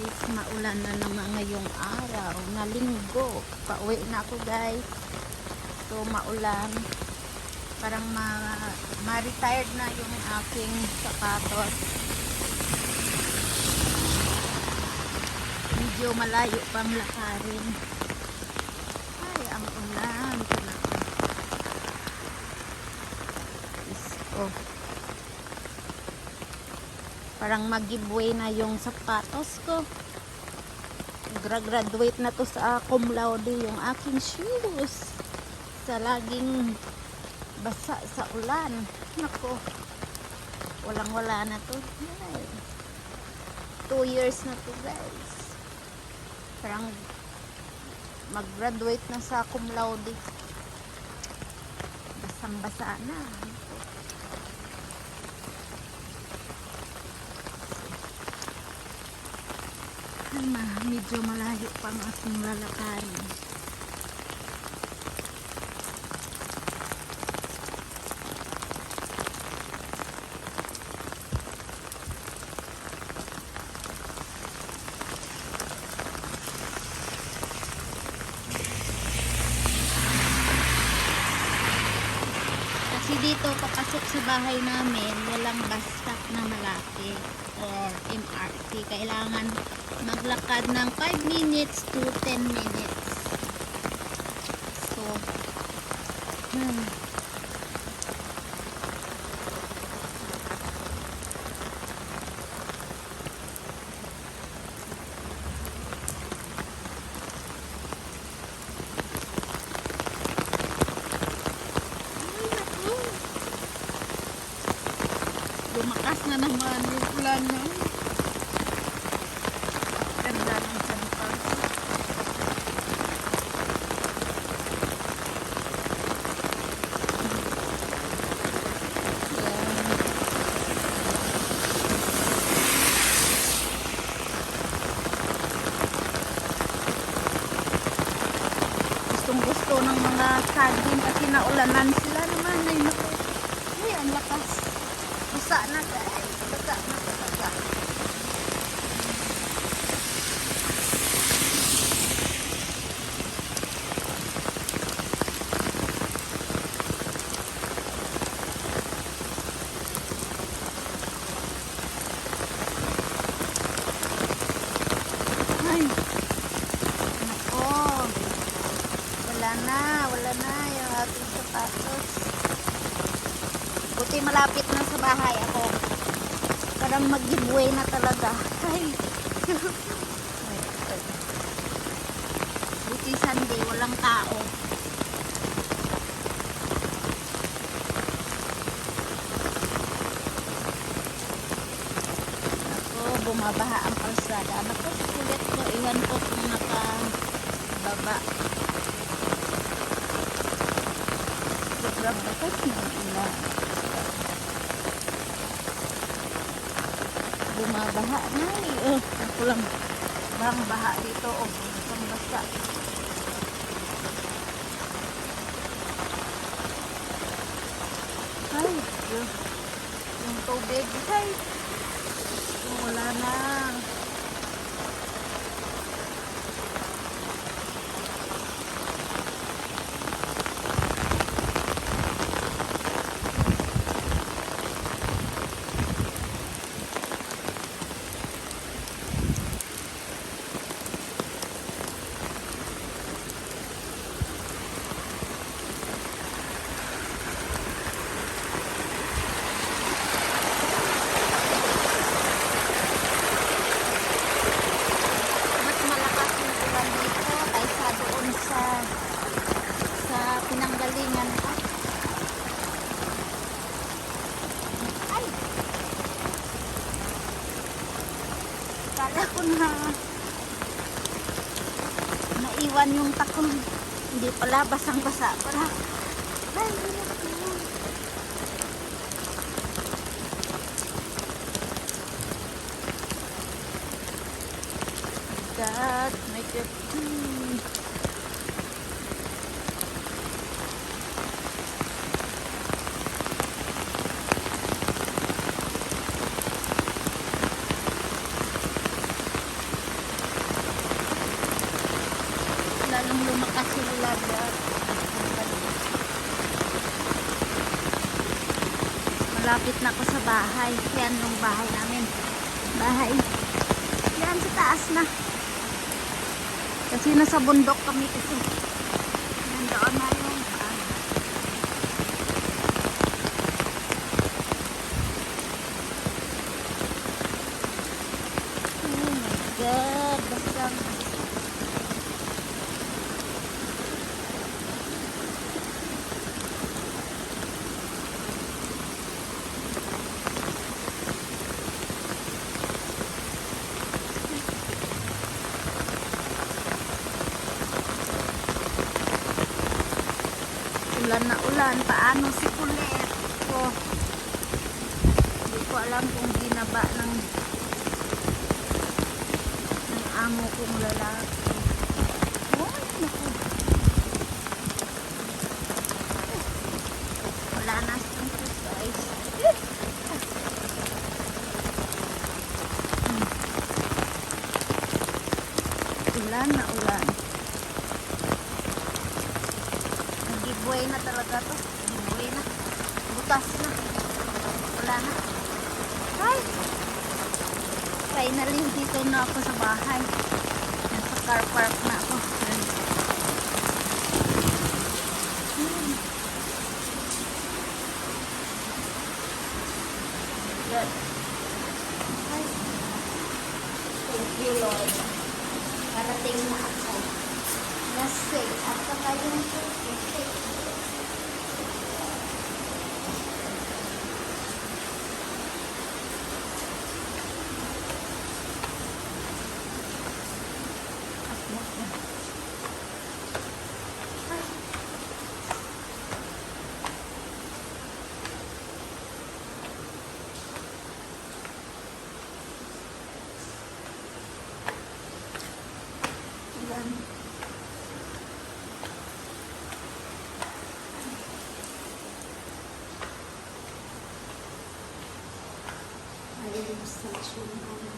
guys, maulan na naman ngayong araw na linggo. Pauwi na ako guys. So maulan. Parang ma-retired na yung aking sapatos. Medyo malayo pang lakarin. Ay, ang ulan talaga. Oh. Parang mag-giveaway na yung sapatos ko. Graduate na to sa cum laude yung aking shoes. Sa laging basa sa ulan. Nako. Walang-wala na to. 2 years na to guys. Parang mag-graduate na sa cum laude. Basang-basa na. Medyo malayo pang aking lalakarin. Kasi dito papasok sa bahay namin walang bus stop na malaki or MRT. Kailangan maglakad ng 5 minutes to 10 minutes. So, lumakas na naman yung ulan na. Ganda ng santas. Gustong gusto ng mga saging kasi naulanan sila naman. Ay naku. Ay, ang lakas. Basa na guys. Basa na talaga. Ay. Nako. Wala na yung ating sapatos. Buti malapit na sa bahay ako. Parang mag-giveaway na talaga. Ay. Buti Sunday, walang tao. Ako, bumabaha ang kalsada. Naku, sulit ko. Iwan ko kung nakababa. Sobrang bakas ng ulan. Bumabaha na eh. Ako lang bang baha dito. Isang basa. Ay, yung tubig. Ay, wala na. Pinanggalingan pa. Ay! Kala ko na naiwan yung takong. Hindi pala, basang-basa pala. Ay, God, my God. Naka-solar yan. Malapit na ako sa bahay. Yan yung bahay namin. Bahay. Yan sa taas na. Kasi nasa bundok kami kasi. Nandoon na yung bahay. Oh my God. Basang. Ulan na ulan. Paano si Kulit ko? Hindi ko alam kung ginaba ng amo kong lalaki. Oh, naku. Wala na siyang guys. Ulan na ulan. Giveaway na talaga to. Giveaway na. Butas na. Wala na. Ay! Finally, dito na ako sa bahay. Nasa car park na ako. Good. Ay. Thank you, Lord. Karating na ako. Nasa at saka yung safe. Ayun yung station namin.